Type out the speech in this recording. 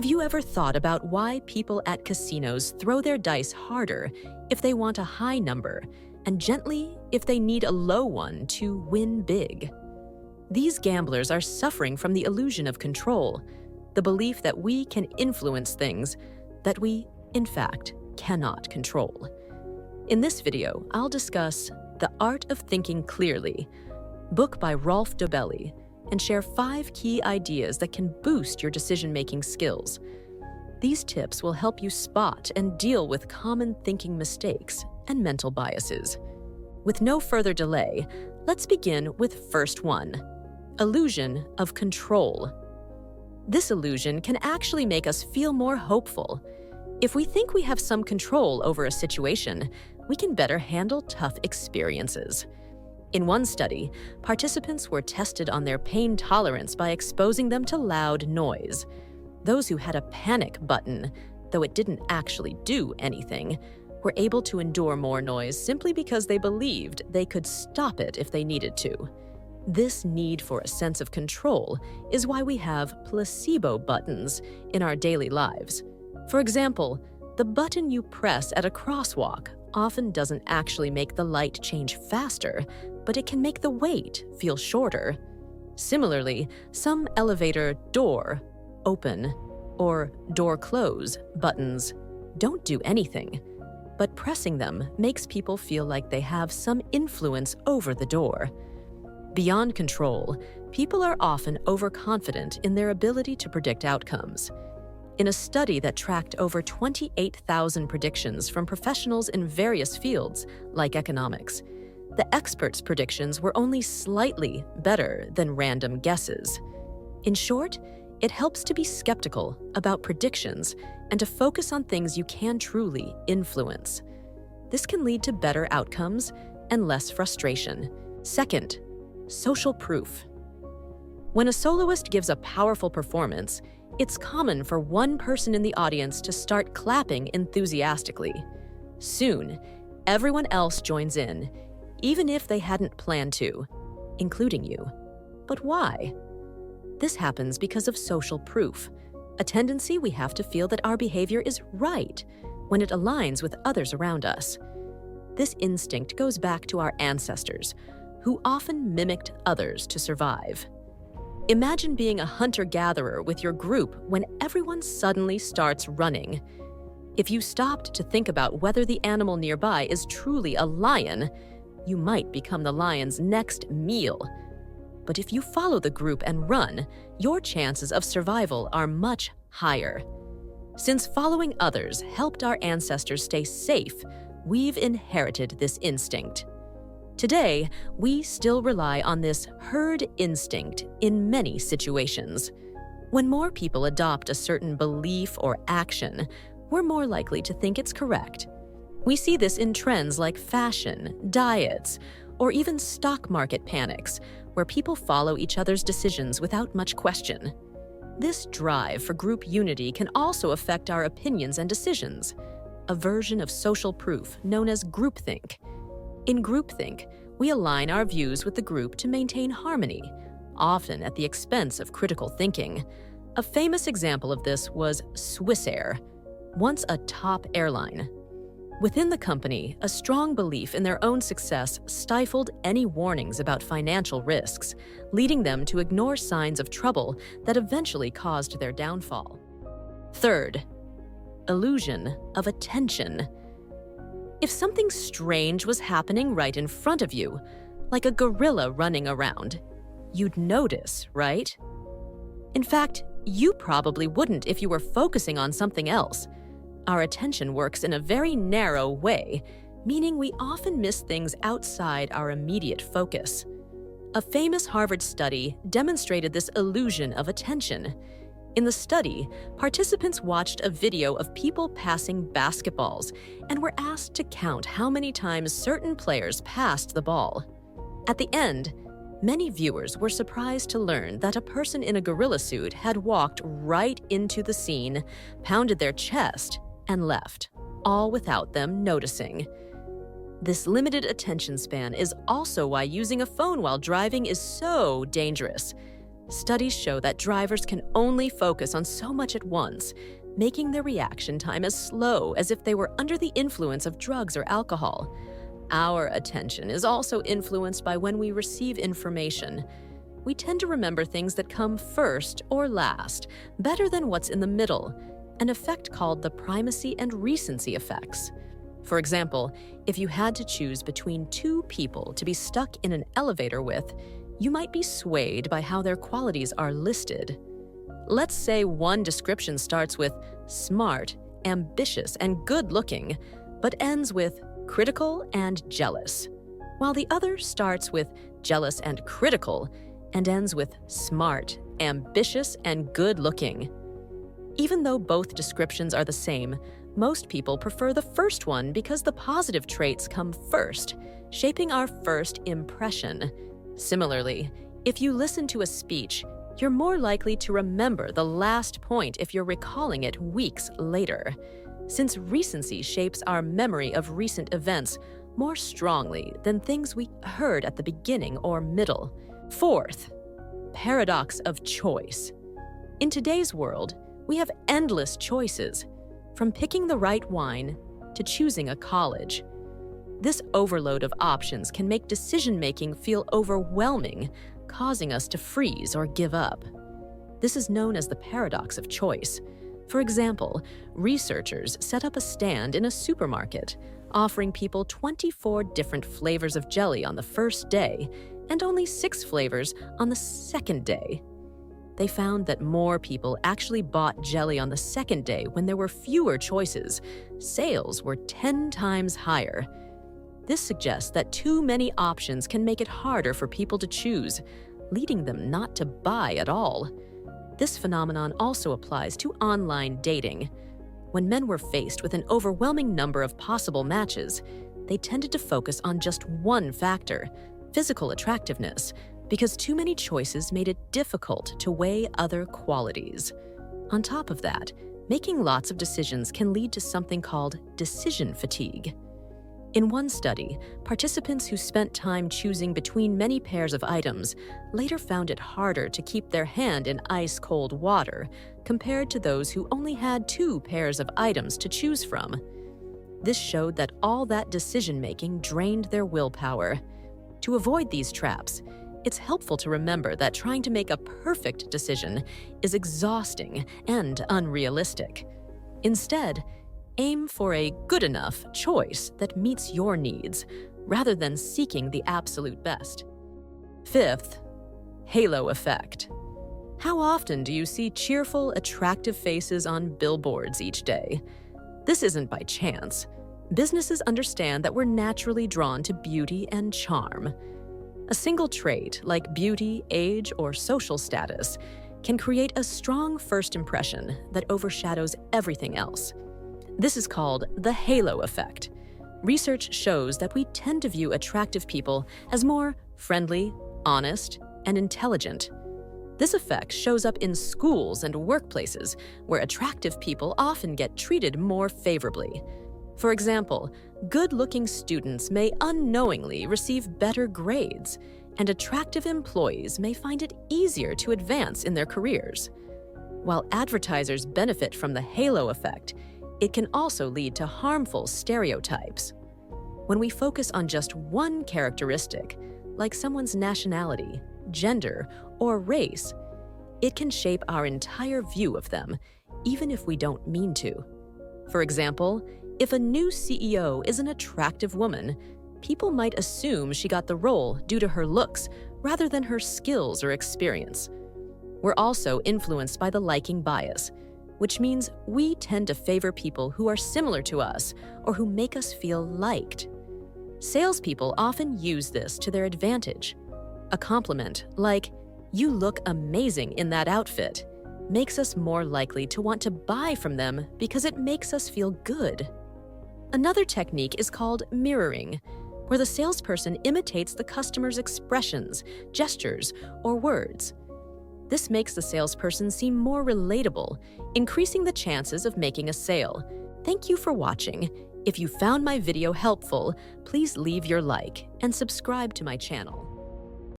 Have you ever thought about why people at casinos throw their dice harder if they want a high number and gently if they need a low one to win big? These gamblers are suffering from the illusion of control, the belief that we can influence things that we, in fact, cannot control. In this video, I'll discuss The Art of Thinking Clearly, book by Rolf Dobelli, and share 5 key ideas that can boost your decision-making skills. These tips will help you spot and deal with common thinking mistakes and mental biases. With no further delay, let's begin with first one: illusion of control. This illusion can actually make us feel more hopeful. If we think we have some control over a situation, we can better handle tough experiences. In one study, participants were tested on their pain tolerance by exposing them to loud noise. Those who had a panic button, though it didn't actually do anything, were able to endure more noise simply because they believed they could stop it if they needed to. This need for a sense of control is why we have placebo buttons in our daily lives. For example, the button you press at a crosswalk often doesn't actually make the light change faster, but it can make the wait feel shorter. Similarly, some elevator door open or door close buttons don't do anything, but pressing them makes people feel like they have some influence over the door. Beyond control, people are often overconfident in their ability to predict outcomes. In a study that tracked over 28,000 predictions from professionals in various fields, like economics, the experts' predictions were only slightly better than random guesses. In short, it helps to be skeptical about predictions and to focus on things you can truly influence. This can lead to better outcomes and less frustration. Second, social proof. When a soloist gives a powerful performance, it's common for one person in the audience to start clapping enthusiastically. Soon, everyone else joins in, even if they hadn't planned to, including you. But why? This happens because of social proof, a tendency we have to feel that our behavior is right when it aligns with others around us. This instinct goes back to our ancestors, who often mimicked others to survive. Imagine being a hunter-gatherer with your group when everyone suddenly starts running. If you stopped to think about whether the animal nearby is truly a lion, you might become the lion's next meal. But if you follow the group and run, your chances of survival are much higher. Since following others helped our ancestors stay safe, we've inherited this instinct. Today, we still rely on this herd instinct in many situations. When more people adopt a certain belief or action, we're more likely to think it's correct. We see this in trends like fashion, diets, or even stock market panics, where people follow each other's decisions without much question. This drive for group unity can also affect our opinions and decisions, a version of social proof known as groupthink. In groupthink, we align our views with the group to maintain harmony, often at the expense of critical thinking. A famous example of this was Swissair, once a top airline. Within the company, a strong belief in their own success stifled any warnings about financial risks, leading them to ignore signs of trouble that eventually caused their downfall. Third, illusion of attention. If something strange was happening right in front of you, like a gorilla running around, you'd notice, right? In fact, you probably wouldn't if you were focusing on something else. Our attention works in a very narrow way, meaning we often miss things outside our immediate focus. A famous Harvard study demonstrated this illusion of attention. In the study, participants watched a video of people passing basketballs and were asked to count how many times certain players passed the ball. At the end, many viewers were surprised to learn that a person in a gorilla suit had walked right into the scene, pounded their chest, and left, all without them noticing. This limited attention span is also why using a phone while driving is so dangerous. Studies show that drivers can only focus on so much at once, making their reaction time as slow as if they were under the influence of drugs or alcohol. Our attention is also influenced by when we receive information. We tend to remember things that come first or last, better than what's in the middle, an effect called the primacy and recency effects. For example, if you had to choose between two people to be stuck in an elevator with, you might be swayed by how their qualities are listed. Let's say one description starts with smart, ambitious, and good-looking, but ends with critical and jealous, while the other starts with jealous and critical and ends with smart, ambitious, and good-looking. Even though both descriptions are the same, most people prefer the first one because the positive traits come first, shaping our first impression. Similarly, if you listen to a speech, you're more likely to remember the last point if you're recalling it weeks later, since recency shapes our memory of recent events more strongly than things we heard at the beginning or middle. Fourth, paradox of choice. In today's world, we have endless choices, from picking the right wine to choosing a college. This overload of options can make decision-making feel overwhelming, causing us to freeze or give up. This is known as the paradox of choice. For example, researchers set up a stand in a supermarket, offering people 24 different flavors of jelly on the first day and only 6 flavors on the second day. They found that more people actually bought jelly on the second day when there were fewer choices. Sales were 10 times higher. This suggests that too many options can make it harder for people to choose, leading them not to buy at all. This phenomenon also applies to online dating. When men were faced with an overwhelming number of possible matches, they tended to focus on just one factor, physical attractiveness, because too many choices made it difficult to weigh other qualities. On top of that, making lots of decisions can lead to something called decision fatigue. In one study, participants who spent time choosing between many pairs of items later found it harder to keep their hand in ice-cold water compared to those who only had 2 pairs of items to choose from. This showed that all that decision-making drained their willpower. To avoid these traps, it's helpful to remember that trying to make a perfect decision is exhausting and unrealistic. Instead, aim for a good enough choice that meets your needs, rather than seeking the absolute best. Fifth, halo effect. How often do you see cheerful, attractive faces on billboards each day? This isn't by chance. Businesses understand that we're naturally drawn to beauty and charm. A single trait, like beauty, age, or social status, can create a strong first impression that overshadows everything else. This is called the halo effect. Research shows that we tend to view attractive people as more friendly, honest, and intelligent. This effect shows up in schools and workplaces, where attractive people often get treated more favorably. For example, good-looking students may unknowingly receive better grades, and attractive employees may find it easier to advance in their careers. While advertisers benefit from the halo effect, it can also lead to harmful stereotypes. When we focus on just one characteristic, like someone's nationality, gender, or race, it can shape our entire view of them, even if we don't mean to. For example, if a new CEO is an attractive woman, people might assume she got the role due to her looks rather than her skills or experience. We're also influenced by the liking bias, which means we tend to favor people who are similar to us or who make us feel liked. Salespeople often use this to their advantage. A compliment like, "You look amazing in that outfit," makes us more likely to want to buy from them because it makes us feel good. Another technique is called mirroring, where the salesperson imitates the customer's expressions, gestures, or words. This makes the salesperson seem more relatable, increasing the chances of making a sale. Thank you for watching. If you found my video helpful, please leave your like and subscribe to my channel.